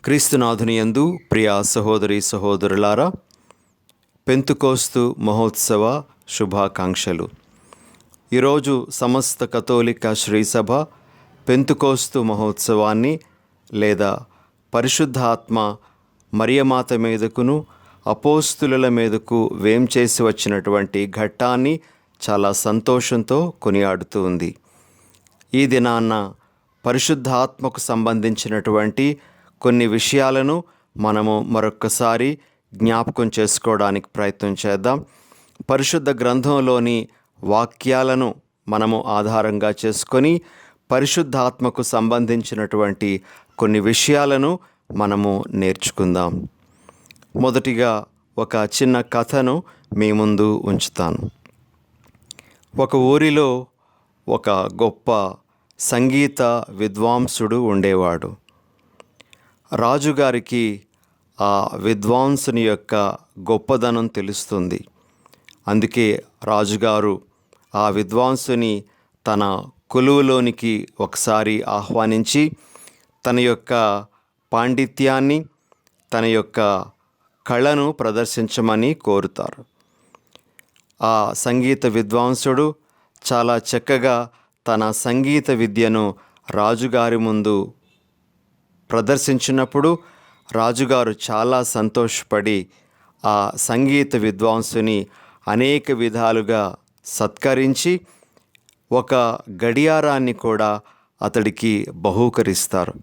క్రీస్తునాథుని యందు ప్రియ సహోదరి సహోదరులారా, పెంతుకోస్తు మహోత్సవ శుభాకాంక్షలు. ఈరోజు సమస్త కథోలిక శ్రీసభ పెంతుకోస్తు మహోత్సవాన్ని లేదా పరిశుద్ధాత్మ మరియమాత మీదకును అపోస్తుల మీదకు వేంచేసి వచ్చినటువంటి ఘట్టాన్ని చాలా సంతోషంతో కొనియాడుతూ ఉంది. ఈ దినాన్న పరిశుద్ధాత్మకు సంబంధించినటువంటి కొన్ని విషయాలను మనము మరొక్కసారి జ్ఞాపకం చేసుకోవడానికి ప్రయత్నం చేద్దాం. పరిశుద్ధ గ్రంథంలోని వాక్యాలను మనము ఆధారంగా చేసుకొని పరిశుద్ధాత్మకు సంబంధించినటువంటి కొన్ని విషయాలను మనము నేర్చుకుందాం. మొదటిగా ఒక చిన్న కథను మీ ముందు ఉంచుతాను. ఒక ఊరిలో ఒక గొప్ప సంగీత విద్వాంసుడు ఉండేవాడు. రాజుగారికి ఆ విద్వాంసుని యొక్క గొప్పదనం తెలుస్తుంది. అందుకే రాజుగారు ఆ విద్వాంసుని తన కొలువులోనికి ఒకసారి ఆహ్వానించి తన యొక్క పాండిత్యాన్ని, తన యొక్క కళను ప్రదర్శించమని కోరుతారు. ఆ సంగీత విద్వాంసుడు చాలా చక్కగా తన సంగీత విద్యను రాజుగారి ముందు ప్రదర్శించినప్పుడు రాజుగారు చాలా సంతోషపడి ఆ సంగీత విద్వాంసుని అనేక విధాలుగా సత్కరించి ఒక గడియారాన్ని కూడా అతడికి బహూకరిస్తారు.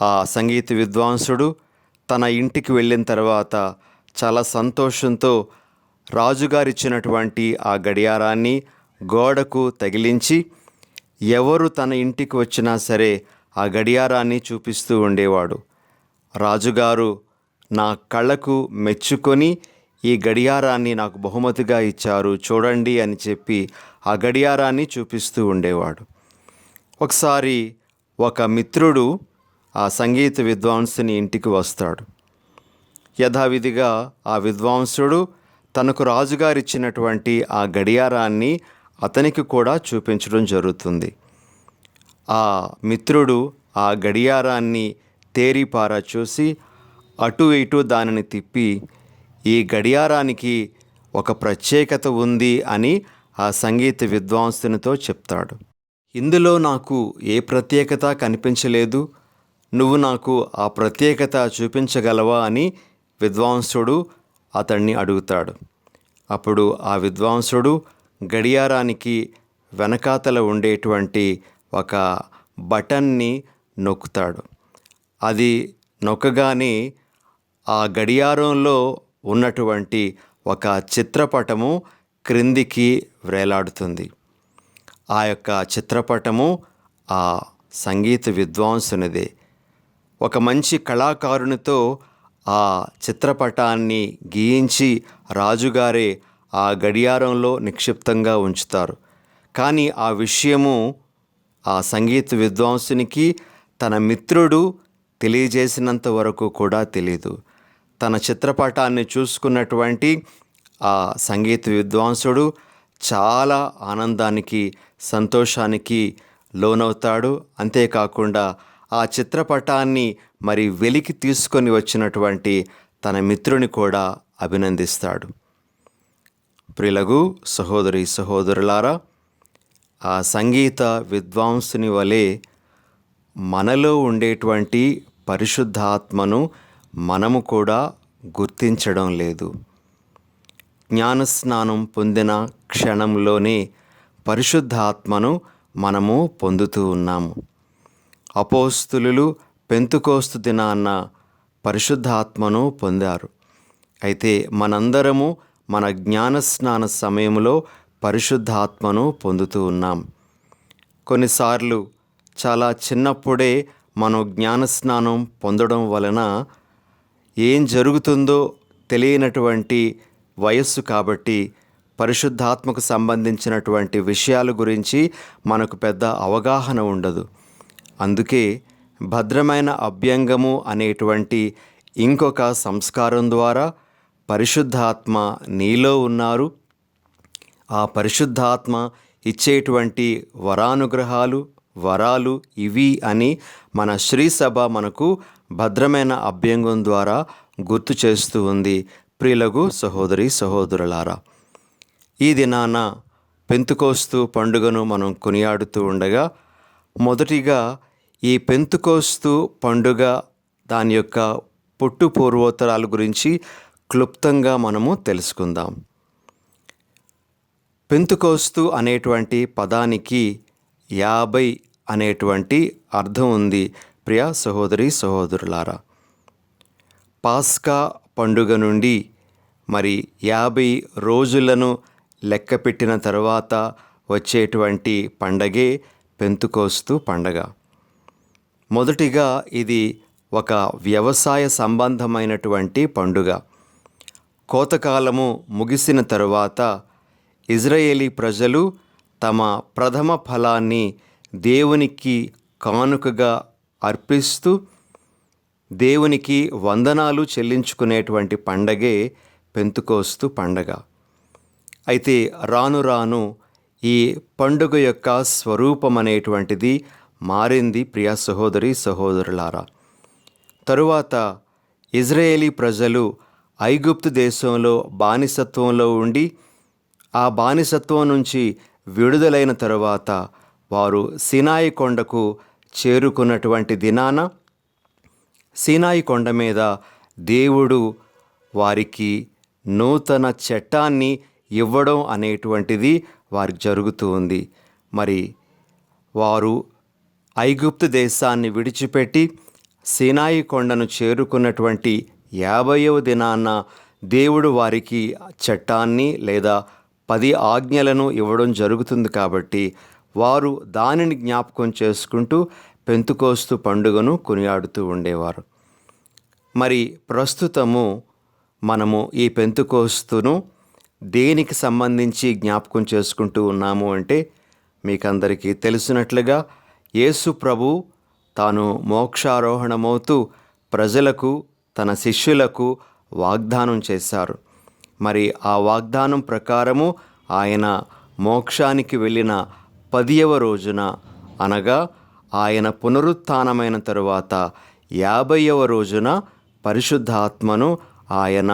ఆ సంగీత విద్వాంసుడు తన ఇంటికి వెళ్ళిన తర్వాత చాలా సంతోషంతో రాజుగారిచ్చినటువంటి ఆ గడియారాన్ని గోడకు తగిలించి ఎవరు తన ఇంటికి వచ్చినా సరే ఆ గడియారాన్ని చూపిస్తూ ఉండేవాడు. రాజుగారు నా కళ్ళకు మెచ్చుకొని ఈ గడియారాన్ని నాకు బహుమతిగా ఇచ్చారు, చూడండి అని చెప్పి ఆ గడియారాన్ని చూపిస్తూ ఉండేవాడు. ఒకసారి ఒక మిత్రుడు ఆ సంగీత విద్వాంసుని ఇంటికి వస్తాడు. యథావిధిగా ఆ విద్వాంసుడు తనకు రాజుగారిచ్చినటువంటి ఆ గడియారాన్ని అతనికి కూడా చూపించడం జరుగుతుంది. ఆ మిత్రుడు ఆ గడియారాన్ని తేరిపారా చూసి అటు ఇటు దానిని తిప్పి ఈ గడియారానికి ఒక ప్రత్యేకత ఉంది అని ఆ సంగీత విద్వాంసునితో చెప్తాడు. ఇందులో నాకు ఏ ప్రత్యేకత కనిపించలేదు, నువ్వు నాకు ఆ ప్రత్యేకత చూపించగలవా అని విద్వాంసుడు అతన్ని అడుగుతాడు. అప్పుడు ఆ విద్వాంసుడు గడియారానికి వెనకాతల ఉండేటువంటి ఒక బటన్ని నొక్కుతాడు. అది నొక్కగానే ఆ గడియారంలో ఉన్నటువంటి ఒక చిత్రపటము క్రిందికి వ్రేలాడుతుంది. ఆ యొక్క చిత్రపటము ఆ సంగీత విద్వాంసునిదే. ఒక మంచి కళాకారునితో ఆ చిత్రపటాన్ని గీయించి రాజుగారే ఆ గడియారంలో నిక్షిప్తంగా ఉంచుతారు. కానీ ఆ విషయము ఆ సంగీత విద్వాంసునికి తన మిత్రుడు తెలియజేసినంత వరకు కూడా తెలీదు. తన చిత్రపటాన్ని చూసుకున్నటువంటి ఆ సంగీత విద్వాంసుడు చాలా ఆనందానికి, సంతోషానికి లోనవుతాడు. అంతేకాకుండా ఆ చిత్రపటాన్ని వెలికి తీసుకొని వచ్చినటువంటి తన మిత్రుని కూడా అభినందిస్తాడు. ప్రియులగు సహోదరి సహోదరులారా, ఆ సంగీత విద్వాంసుని వలె మనలో ఉండేటువంటి పరిశుద్ధాత్మను మనము కూడా గుర్తించడం లేదు. జ్ఞానస్నానం పొందిన క్షణంలోనే పరిశుద్ధాత్మను మనము పొందుతూ ఉన్నాము. అపోస్తులు పెంతుకోస్తు దినాన్న పరిశుద్ధాత్మను పొందారు. అయితే మనందరము మన జ్ఞానస్నాన సమయంలో పరిశుద్ధాత్మను పొందుతూ ఉన్నాం. కొన్నిసార్లు చాలా చిన్నప్పుడే మనం జ్ఞానస్నానం పొందడం వలన ఏం జరుగుతుందో తెలియనటువంటి వయస్సు కాబట్టి పరిశుద్ధాత్మకు సంబంధించినటువంటి విషయాల గురించి మనకు పెద్ద అవగాహన ఉండదు. అందుకే భద్రమైన అభ్యంగము అనేటువంటి ఇంకొక సంస్కారం ద్వారా పరిశుద్ధాత్మ నీలో ఉన్నారు, ఆ పరిశుద్ధాత్మ ఇచ్చేటువంటి వరానుగ్రహాలు, వరాలు ఇవి అని మన శ్రీ సభ మనకు భద్రమైన అభ్యంగం ద్వారా గుర్తు చేస్తూ ఉంది. ప్రియులకు సహోదరి సహోదరులారా, ఈ దినాన పెంతుకోస్తు పండుగను మనం కొనియాడుతూ ఉండగా, మొదటిగా ఈ పెంతుకోస్తు పండుగ దాని యొక్క పుట్టు పూర్వోత్తరాల గురించి క్లుప్తంగా మనము తెలుసుకుందాం. పెంతుకోస్తు అనేటువంటి పదానికి 50 అనేటువంటి అర్థం ఉంది. ప్రియ సహోదరి సహోదరులారా, పాస్కా పండుగ నుండి మరి 50 రోజులను లెక్క పెట్టిన తర్వాత వచ్చేటువంటి పండగే పెంతుకోస్తు పండగ. మొదటిగా ఇది ఒక వ్యవసాయ సంబంధమైనటువంటి పండుగ. కోతకాలము ముగిసిన తరువాత ఇజ్రాయేలీ ప్రజలు తమ ప్రథమ ఫలాన్ని దేవునికి కానుకగా అర్పిస్తూ దేవునికి వందనాలు చెల్లించుకునేటువంటి పండగే పెంతుకోస్తు పండగ. అయితే రాను రాను ఈ పండుగ యొక్క స్వరూపం అనేటువంటిది మారింది. ప్రియ సహోదరి సహోదరులారా, తరువాత ఇజ్రాయేలీ ప్రజలు ఐగుప్తు దేశంలో బానిసత్వంలో ఉండి ఆ బానిసత్వం నుంచి విడుదలైన తరువాత వారు సీనాయి కొండకు చేరుకున్నటువంటి దినాన సీనాయి కొండ మీద దేవుడు వారికి నూతన చట్టాన్ని ఇవ్వడం అనేటువంటిది వారికి జరుగుతూ ఉంది. మరి వారు ఐగుప్తు దేశాన్ని విడిచిపెట్టి సీనాయి కొండను చేరుకున్నటువంటి 50వ దినాన దేవుడు వారికి చట్టాన్ని లేదా 10 ఆజ్ఞలను ఇవ్వడం జరుగుతుంది. కాబట్టి వారు దానిని జ్ఞాపకం చేసుకుంటూ పెంతుకోస్తు పండుగను కొనియాడుతూ ఉండేవారు. మరి ప్రస్తుతము మనము ఈ పెంతుకోస్తును దేనికి సంబంధించి జ్ఞాపకం చేసుకుంటూ ఉన్నాము అంటే, మీకందరికీ తెలిసినట్లుగా యేసు ప్రభు తాను మోక్షారోహణమవుతూ ప్రజలకు తన శిష్యులకు వాగ్దానం చేశారు. మరి ఆ వాగ్దానం ప్రకారము ఆయన మోక్షానికి వెళ్ళిన 10వ రోజున, అనగా ఆయన పునరుత్థానమైన తరువాత 50వ రోజున పరిశుద్ధాత్మను ఆయన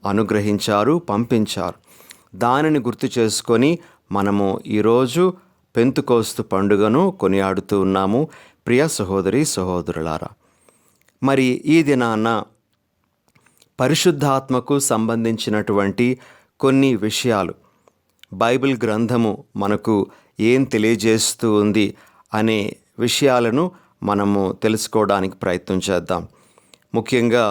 అనుగ్రహించారు, పంపించారు. దానిని గుర్తు చేసుకొని మనము ఈరోజు పెంతుకోస్తు పండుగను కొనియాడుతూ ఉన్నాము. ప్రియ సహోదరి సహోదరులారా, మరి ఈ దినాన పరిశుద్ధాత్మకు సంబంధించినటువంటి కొన్ని విషయాలు బైబిల్ గ్రంథము మనకు ఏం తెలియజేస్తూ ఉంది అనే విషయాలను మనము తెలుసుకోవడానికి ప్రయత్నం చేద్దాం. ముఖ్యంగా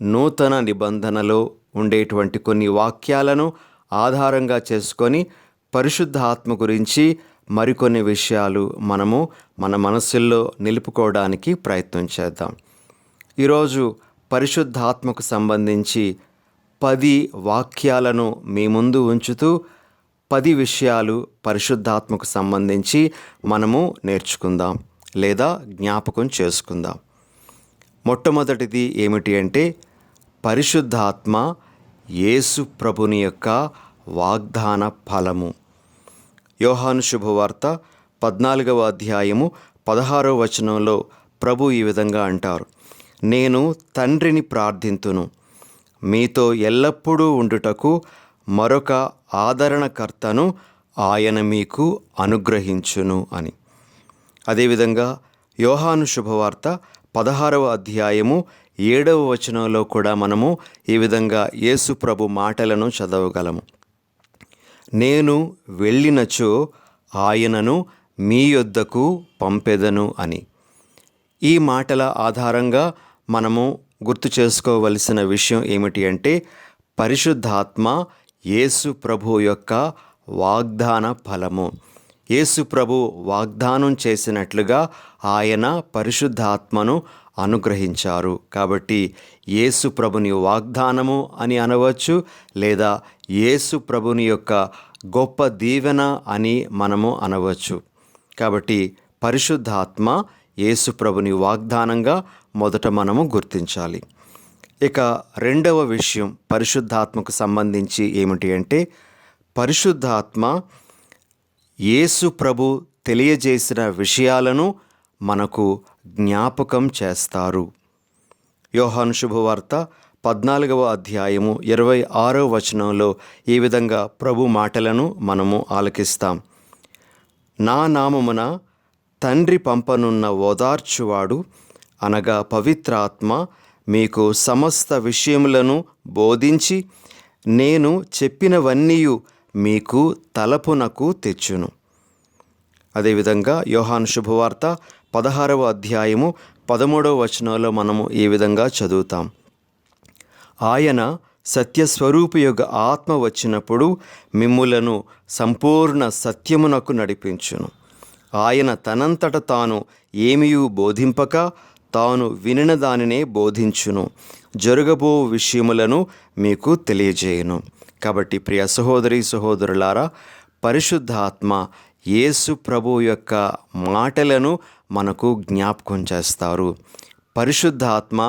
నూతన నిబంధనలో ఉండేటువంటి కొన్ని వాక్యాలను ఆధారంగా చేసుకొని పరిశుద్ధాత్మ గురించి మరికొన్ని విషయాలు మనము మన మనసుల్లో నిలుపుకోవడానికి ప్రయత్నం చేద్దాం. ఈరోజు పరిశుద్ధాత్మకు సంబంధించి 10 వాక్యాలను మీ ముందు ఉంచుతూ 10 విషయాలు పరిశుద్ధాత్మకు సంబంధించి మనము నేర్చుకుందాం లేదా జ్ఞాపకం చేసుకుందాం. మొట్టమొదటిది ఏమిటి అంటే, పరిశుద్ధాత్మ యేసు ప్రభుని యొక్క వాగ్దాన ఫలము. యోహాను శుభవార్త 14వ అధ్యాయము 16వ వచనంలో ప్రభు ఈ విధంగా అంటారు, నేను తండ్రిని ప్రార్థింతును, మీతో ఎల్లప్పుడూ ఉండుటకు మరొక ఆదరణకర్తను ఆయన మీకు అనుగ్రహించును అని. అదేవిధంగా యోహాను శుభవార్త 16వ అధ్యాయము 7వ వచనంలో కూడా మనము ఈ విధంగా యేసు ప్రభు మాటలను చదవగలము, నేను వెళ్ళినచో ఆయనను మీ యొద్దకు పంపెదను అని. ఈ మాటల ఆధారంగా మనము గుర్తు చేసుకోవలసిన విషయం ఏమిటి అంటే, పరిశుద్ధాత్మ యేసు ప్రభు యొక్క వాగ్దాన ఫలము. యేసు ప్రభు వాగ్దానం చేసినట్లుగా ఆయన పరిశుద్ధాత్మను అనుగ్రహించారు. కాబట్టి యేసు ప్రభుని వాగ్దానము అని అనవచ్చు, లేదా యేసు ప్రభుని యొక్క గొప్ప దీవెన అని మనము అనవచ్చు. కాబట్టి పరిశుద్ధాత్మ యేసు ప్రభుని వాగ్దానంగా మొదట మనము గుర్తించాలి. ఇక రెండవ విషయం పరిశుద్ధాత్మకు సంబంధించి ఏమిటి అంటే, పరిశుద్ధాత్మ యేసు ప్రభు తెలియజేసిన విషయాలను మనకు జ్ఞాపకం చేస్తారు. యోహాను శుభవార్త 14వ అధ్యాయము 26వ వచనంలో ఈ విధంగా ప్రభు మాటలను మనము ఆలకిస్తాం. నా నామమున తండ్రి పంపనున్న ఓదార్చువాడు అనగా పవిత్రాత్మ మీకు సమస్త విషయములను బోధించి నేను చెప్పినవన్నీ మీకు తలపునకు తెచ్చును. అదేవిధంగా యోహాను శుభవార్త 16వ అధ్యాయము 13వ వచనంలో మనము ఈ విధంగా చదువుతాం. ఆయన సత్యస్వరూపియొగ ఆత్మ వచ్చినప్పుడు మిమ్ములను సంపూర్ణ సత్యమునకు నడిపించును. ఆయన తనంతట తాను ఏమీయూ బోధింపక తాను వినిన దానినే బోధించును. జరగబో విషయములను మీకు తెలియజేయును. కాబట్టి ప్రియ సహోదరి సహోదరులారా, పరిశుద్ధాత్మ యేసు ప్రభు యొక్క మాటలను మనకు జ్ఞాపకం చేస్తారు. పరిశుద్ధాత్మ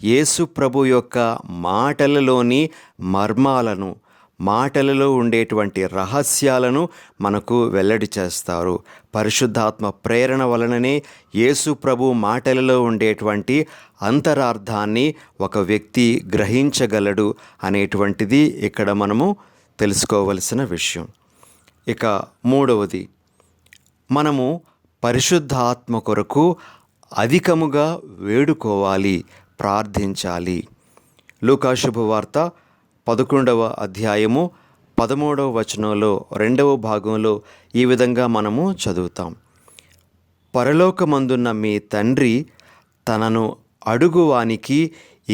యేసు ప్రభు యొక్క మాటలలోని మర్మాలను, మాటలలో ఉండేటువంటి రహస్యాలను మనకు వెల్లడి చేస్తారు. పరిశుద్ధాత్మ ప్రేరణ వలననే యేసు ప్రభు మాటలలో ఉండేటువంటి అంతరార్థాన్ని ఒక వ్యక్తి గ్రహించగలడు అనేటువంటిది ఇక్కడ మనము తెలుసుకోవలసిన విషయం. ఇక మూడవది, మనము పరిశుద్ధాత్మ కొరకు అధికముగా వేడుకోవాలి, ప్రార్థించాలి. లూకా శుభవార్త 11వ అధ్యాయము 13వ వచనంలో 2వ భాగంలో ఈ విధంగా మనము చదువుతాం. పరలోకమందున్న మీ తండ్రి తనను అడుగువానికి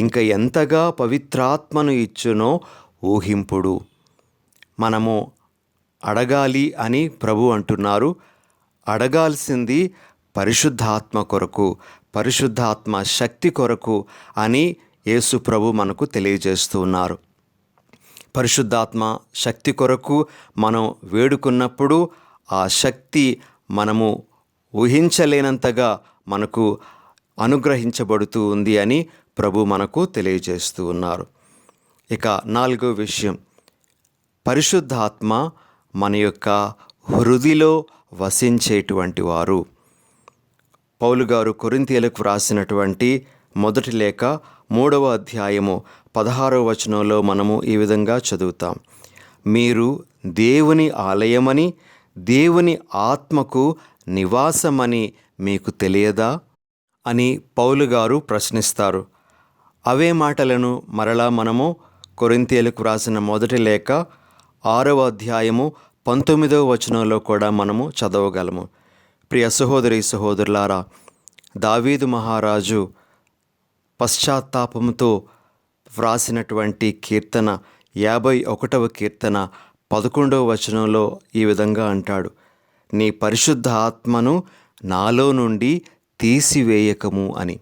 ఇంక ఎంతగా పవిత్రాత్మను ఇచ్చునో ఊహింపుడు. మనము అడగాలి అని ప్రభు అంటున్నారు. అడగాల్సింది పరిశుద్ధాత్మ కొరకు, పరిశుద్ధాత్మ శక్తి కొరకు అని యేసు ప్రభు మనకు తెలియజేస్తూ ఉన్నారు. పరిశుద్ధాత్మ శక్తి కొరకు మనం వేడుకున్నప్పుడు ఆ శక్తి మనము ఊహించలేనంతగా మనకు అనుగ్రహించబడుతూ ఉంది అని ప్రభు మనకు తెలియజేస్తూ ఉన్నారు. ఇక 4వ విషయం, పరిశుద్ధాత్మ మన యొక్క హృదిలో వసించేటువంటి వారు. పౌలు గారు కొరింథీయులకు వ్రాసినటువంటి మొదటి లేఖ 3వ అధ్యాయము 16వ వచనంలో మనము ఈ విధంగా చదువుతాం. మీరు దేవుని ఆలయమని, దేవుని ఆత్మకు నివాసమని మీకు తెలియదా అని పౌలు గారు ప్రశ్నిస్తారు. అవే మాటలను మరలా మనము కొరింథీయులకు వ్రాసిన మొదటి లేఖ 6వ అధ్యాయము 19వ వచనంలో కూడా మనము చదవగలము. ప్రియ సహోదరి సహోదరులారా, దావీదు మహారాజు పశ్చాత్తాపంతో వ్రాసినటువంటి కీర్తన 51వ కీర్తన 11వ వచనంలో ఈ విధంగా అంటాడు, నీ పరిశుద్ధ ఆత్మను నాలో నుండి తీసివేయకము అని.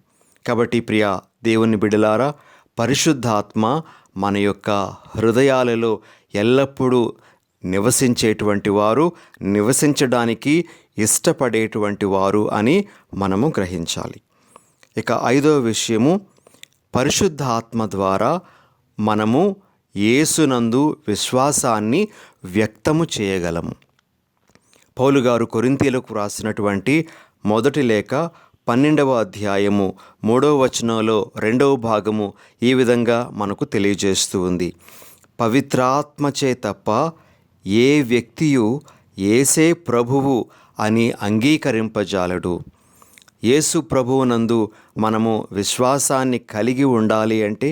కాబట్టి ప్రియ దేవుని బిడ్డలారా, పరిశుద్ధాత్మ మన యొక్క హృదయాలలో ఎల్లప్పుడూ నివసించేటువంటి వారు, నివసించడానికి ఇష్టపడేటువంటి వారు అని మనము గ్రహించాలి. ఇక 5వ విషయము, పరిశుద్ధాత్మ ద్వారా మనము యేసునందు విశ్వాసాన్ని వ్యక్తము చేయగలము. పౌలు గారు కొరింథీయులకు రాసినటువంటి మొదటి లేఖ 12వ అధ్యాయము 3వ వచనంలో 2వ భాగము ఈ విధంగా మనకు తెలియజేస్తూ ఉంది. పవిత్రాత్మచే తప్ప ఏ వ్యక్తియు యేసే ప్రభువు అని అంగీకరింపజాలడు. యేసు ప్రభువునందు మనము విశ్వాసాన్ని కలిగి ఉండాలి అంటే,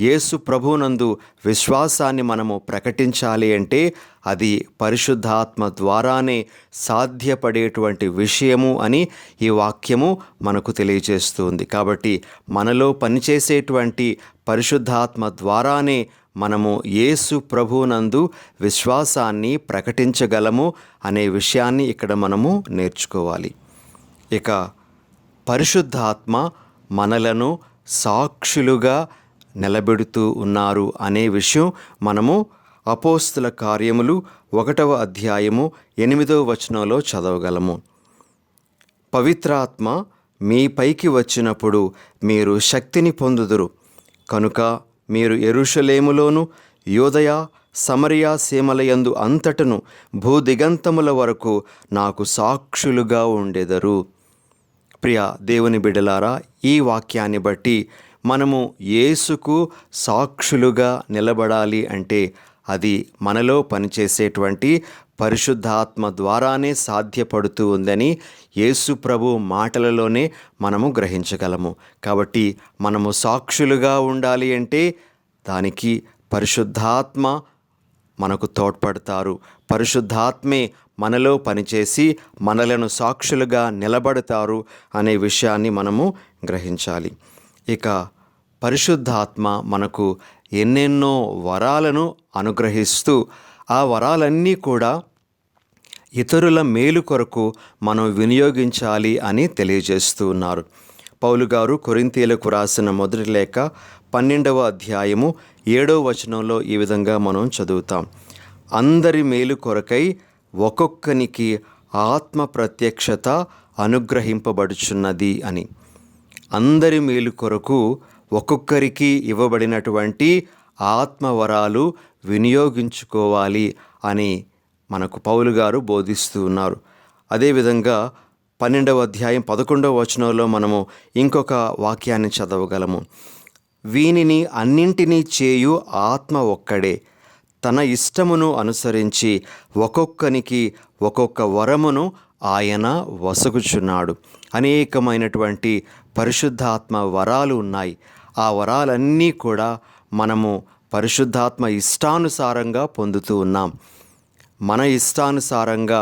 యేసు ప్రభువునందు విశ్వాసాన్ని మనము ప్రకటించాలి అంటే అది పరిశుద్ధాత్మ ద్వారానే సాధ్యపడేటువంటి విషయము అని ఈ వాక్యము మనకు తెలియజేస్తుంది. కాబట్టి మనలో పనిచేసేటువంటి పరిశుద్ధాత్మ ద్వారానే మనము యేసు ప్రభువునందు విశ్వాసాన్ని ప్రకటించగలము అనే విషయాన్ని ఇక్కడ మనము నేర్చుకోవాలి. ఇక పరిశుద్ధాత్మ మనలను సాక్షులుగా నిలబెడుతూ ఉన్నారు అనే విషయం మనము అపోస్తుల కార్యములు 1వ అధ్యాయము 8వ వచనంలో చదవగలము. పవిత్రాత్మ మీ పైకి వచ్చినప్పుడు మీరు శక్తిని పొందుదురు. కనుక మీరు యెరూషలేములోను, యూదయ, సమరయ సీమలయందు అంతటను భూదిగంతముల వరకు నాకు సాక్షులుగా ఉండెదరు. ప్రియ దేవుని బిడ్డలారా, ఈ వాక్యాన్ని బట్టి మనము యేసుకు సాక్షులుగా నిలబడాలి అంటే అది మనలో పనిచేసేటువంటి పరిశుద్ధాత్మ ద్వారానే సాధ్యపడుతూ ఉందని యేసు ప్రభు మాటలలోనే మనము గ్రహించగలము. కాబట్టి మనము సాక్షులుగా ఉండాలి అంటే దానికి పరిశుద్ధాత్మ మనకు తోడ్పడతారు. పరిశుద్ధాత్మే మనలో పనిచేసి మనలను సాక్షులుగా నిలబడతారు అనే విషయాన్ని మనము గ్రహించాలి. ఇక పరిశుద్ధాత్మ మనకు ఎన్నెన్నో వరాలను అనుగ్రహిస్తూ ఆ వరాలన్నీ కూడా ఇతరుల మేలు కొరకు మనం వినియోగించాలి అని తెలియజేస్తూ ఉన్నారు. పౌలు గారు కొరింథీయులకు రాసిన మొదటి లేఖ 12వ అధ్యాయము 7వ వచనంలో ఈ విధంగా మనం చదువుతాం. అందరి మేలు కొరకై ఒక్కొక్కనికి ఆత్మ ప్రత్యక్షత అనుగ్రహింపబడుచున్నది అని. అందరి మేలు కొరకు ఒక్కొక్కరికి ఇవ్వబడినటువంటి ఆత్మవరాలు వినియోగించుకోవాలి అని మనకు పౌలు గారు బోధిస్తూ ఉన్నారు. అదేవిధంగా 12వ అధ్యాయం 11వ వచనంలో మనము ఇంకొక వాక్యాన్ని చదవగలము. వీనిని అన్నింటినీ చేయు ఆత్మ ఒక్కడే, తన ఇష్టమును అనుసరించి ఒక్కొక్కనికి ఒక్కొక్క వరమును ఆయన వసగుచున్నాడు. అనేకమైనటువంటి పరిశుద్ధాత్మ వరాలు ఉన్నాయి. ఆ వరాలన్నీ కూడా మనము పరిశుద్ధాత్మ ఇష్టానుసారంగా పొందుతూ ఉన్నాం. మన ఇష్టానుసారంగా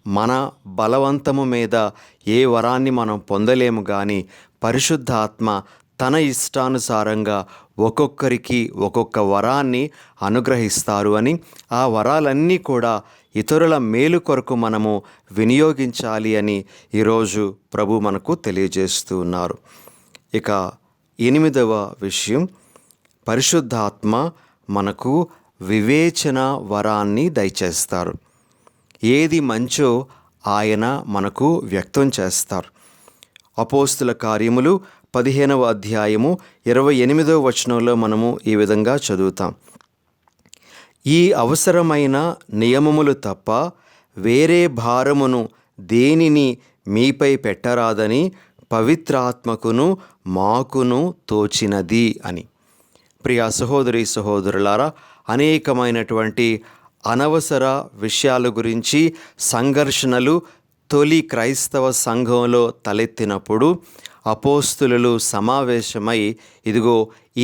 మన బలవంతము మీద ఏ వరాన్ని మనం పొందలేము, కానీ పరిశుద్ధాత్మ తన ఇష్టానుసారంగా ఒక్కొక్కరికి ఒక్కొక్క వరాన్ని అనుగ్రహిస్తారు అని, ఆ వరాలన్నీ కూడా ఇతరుల మేలు కొరకు మనము వినియోగించాలి అని ఈరోజు ప్రభు మనకు తెలియజేస్తూ ఉన్నారు. ఇక 8వ విషయం, పరిశుద్ధాత్మ మనకు వివేచన వరాన్ని దయచేస్తారు. ఏది మంచో ఆయన మనకు వ్యక్తం చేస్తారు. అపోస్తుల కార్యములు 15వ అధ్యాయము 28వ వచనంలో మనము ఈ విధంగా చదువుతాం. ఈ అవసరమైన నియమములు తప్ప వేరే భారమును దేనిని మీపై పెట్టరాదని పవిత్రాత్మకును మాకును తోచినది అని. ప్రియ సహోదరి సహోదరులారా, అనేకమైనటువంటి అనవసర విషయాల గురించి సంఘర్షణలు తొలి క్రైస్తవ సంఘంలో తలెత్తినప్పుడు అపోస్తులు సమావేశమై ఇదిగో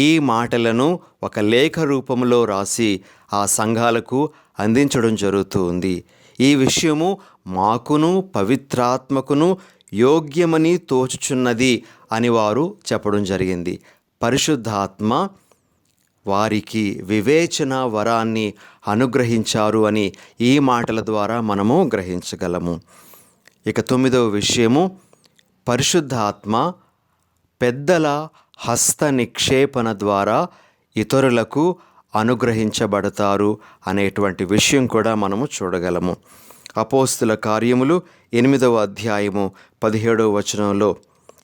ఈ మాటలను ఒక లేఖ రూపంలో రాసి ఆ సంఘాలకు అందించడం జరుగుతూ ఉంది. ఈ విషయము మాకును పవిత్రాత్మకును యోగ్యమని తోచుచున్నది అని వారు చెప్పడం జరిగింది. పరిశుద్ధాత్మ వారికి వివేచన వరాన్ని అనుగ్రహించారు అని ఈ మాటల ద్వారా మనము గ్రహించగలము. ఇక 9వ విషయము, పరిశుద్ధాత్మ పెద్దల హస్త నిక్షేపణ ద్వారా ఇతరులకు అనుగ్రహించబడతారు అనేటువంటి విషయం కూడా మనము చూడగలము. అపోస్తుల కార్యములు 8వ అధ్యాయము 17వ వచనంలో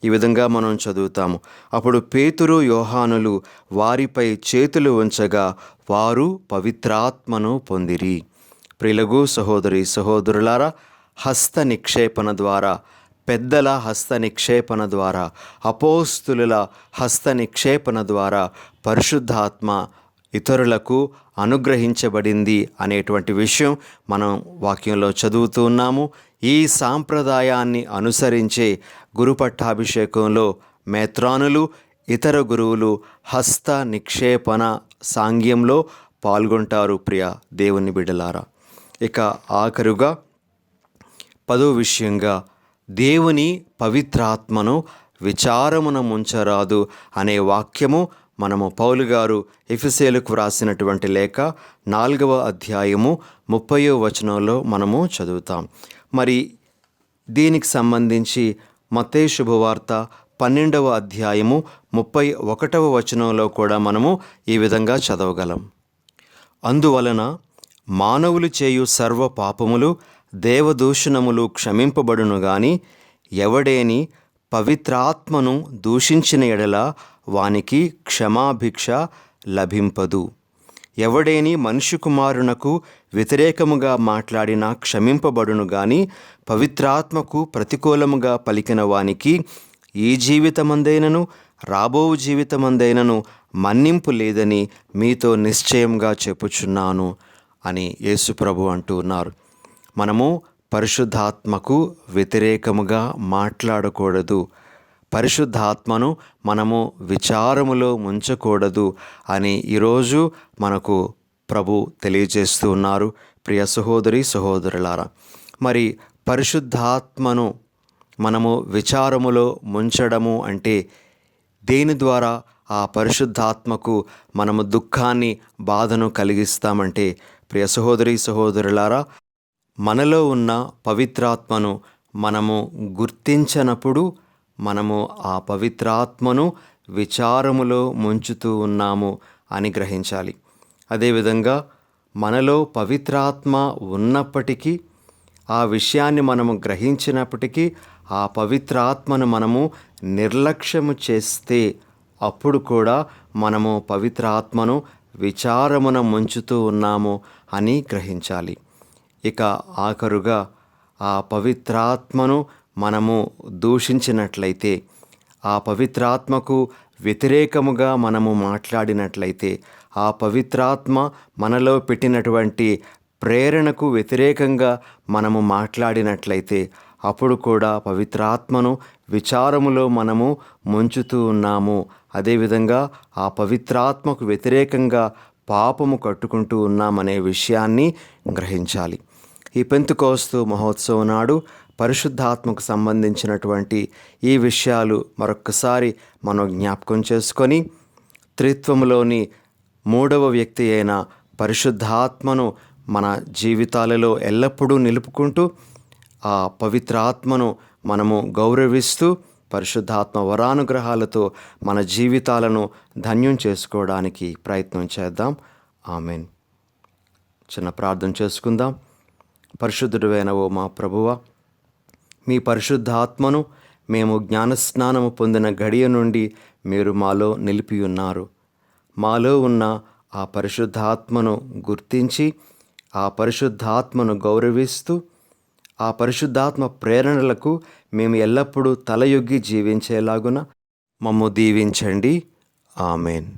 ఈ విధంగా మనం చదువుతాము. అప్పుడు పేతురు యోహానులు వారిపై చేతులు ఉంచగా వారు పవిత్రాత్మను పొందిరి. ప్రియులగు సహోదరి సహోదరులారా, హస్త నిక్షేపణ ద్వారా, పెద్దల హస్త నిక్షేపణ ద్వారా, అపోస్తులుల హస్త నిక్షేపణ ద్వారా పరిశుద్ధాత్మ ఇతరులకు అనుగ్రహించబడింది అనేటువంటి విషయం మనం వాక్యంలో చదువుతూ ఉన్నాము. ఈ సాంప్రదాయాన్ని అనుసరించే గురు పట్టాభిషేకంలో మేత్రానులు, ఇతర గురువులు హస్త నిక్షేపణ సాంగ్యంలో పాల్గొంటారు. ప్రియ దేవుని బిడ్డలారా, ఇక ఆఖరుగా 10వ విషయంగా, దేవుని పవిత్రాత్మను విచారమున ముంచరాదు అనే వాక్యము మనము పౌలు గారు ఎఫెసీయులకు వ్రాసినటువంటి లేఖ 4వ అధ్యాయము 30వ వచనంలో మనము చదువుతాం. మరి దీనికి సంబంధించి మత్తయి శుభవార్త 12వ అధ్యాయము 31వ వచనంలో కూడా మనము ఈ విధంగా చదవగలం. అందువలన మానవులు చేయు సర్వ పాపములు దేవదూషణములు క్షమింపబడును గాని ఎవడేని పవిత్రాత్మను దూషించిన ఎడల వానికి క్షమాభిక్ష లభింపదు. ఎవడేని మనుష్య కుమారునకు వ్యతిరేకముగా మాట్లాడినా క్షమింపబడును గాని పవిత్రాత్మకు ప్రతికూలముగా పలికిన వానికి ఈ జీవితమందైనను రాబో జీవితమందైనను మన్నింపు లేదని మీతో నిశ్చయంగా చెప్పుచున్నాను అని యేసుప్రభు అంటూ ఉన్నారు. మనము పరిశుద్ధాత్మకు వ్యతిరేకముగా మాట్లాడకూడదు. పరిశుద్ధాత్మను మనము విచారములో ముంచకూడదు అని ఈరోజు మనకు ప్రభు తెలియజేస్తూ ఉన్నారు. ప్రియ సహోదరి సహోదరులారా, మరి పరిశుద్ధాత్మను మనము విచారములో ముంచడము అంటే దేని ద్వారా ఆ పరిశుద్ధాత్మకు మనము దుఃఖాన్ని బాధను కలిగిస్తామంటే, ప్రియ సహోదరి సహోదరులారా, మనలో ఉన్న పవిత్రాత్మను మనము గుర్తించనప్పుడు మనము ఆ పవిత్రాత్మను విచారములో ముంచుతూ ఉన్నాము అని గ్రహించాలి. అదేవిధంగా మనలో పవిత్రాత్మ ఉన్నప్పటికీ, ఆ విషయాన్ని మనము గ్రహించినప్పటికీ ఆ పవిత్రాత్మను మనము నిర్లక్ష్యము చేస్తే అప్పుడు కూడా మనము పవిత్రాత్మను విచారమున ముంచుతూ ఉన్నాము అని గ్రహించాలి. ఇక ఆఖరుగా ఆ పవిత్రాత్మను మనము దూషించినట్లయితే, ఆ పవిత్రాత్మకు వ్యతిరేకముగా మనము మాట్లాడినట్లయితే, ఆ పవిత్రాత్మ మనలో పెట్టినటువంటి ప్రేరణకు వ్యతిరేకంగా మనము మాట్లాడినట్లయితే అప్పుడు కూడా పవిత్రాత్మను విచారములో మనము ముంచుతూ ఉన్నాము. అదేవిధంగా ఆ పవిత్రాత్మకు వ్యతిరేకంగా పాపము కట్టుకుంటూ ఉన్నామనే విషయాన్ని గ్రహించాలి. ఈ పెంతెకోస్తు మహోత్సవం నాడు పరిశుద్ధాత్మకు సంబంధించినటువంటి ఈ విషయాలు మరొక్కసారి మనం జ్ఞాపకం చేసుకొని, త్రిత్వములోని మూడవ వ్యక్తి అయిన పరిశుద్ధాత్మను మన జీవితాలలో ఎల్లప్పుడూ నిలుపుకుంటూ ఆ పవిత్రాత్మను మనము గౌరవిస్తూ పరిశుద్ధాత్మ వరానుగ్రహాలతో మన జీవితాలను ధన్యం చేసుకోవడానికి ప్రయత్నం చేద్దాం. ఆమెన్. చిన్న ప్రార్థన చేసుకుందాం. పరిశుద్ధుడైన ఓ మా ప్రభువా, మీ పరిశుద్ధాత్మను మేము జ్ఞానస్నానము పొందిన గడియ నుండి మీరు మాలో నిలిపి ఉన్నారు. మాలో ఉన్న ఆ పరిశుద్ధాత్మను గుర్తించి ఆ పరిశుద్ధాత్మను గౌరవిస్తూ ఆ పరిశుద్ధాత్మ ప్రేరణలకు మేము ఎల్లప్పుడూ తలయొగ్గి జీవించేలాగున మమ్ము దీవించండి. ఆమెన్.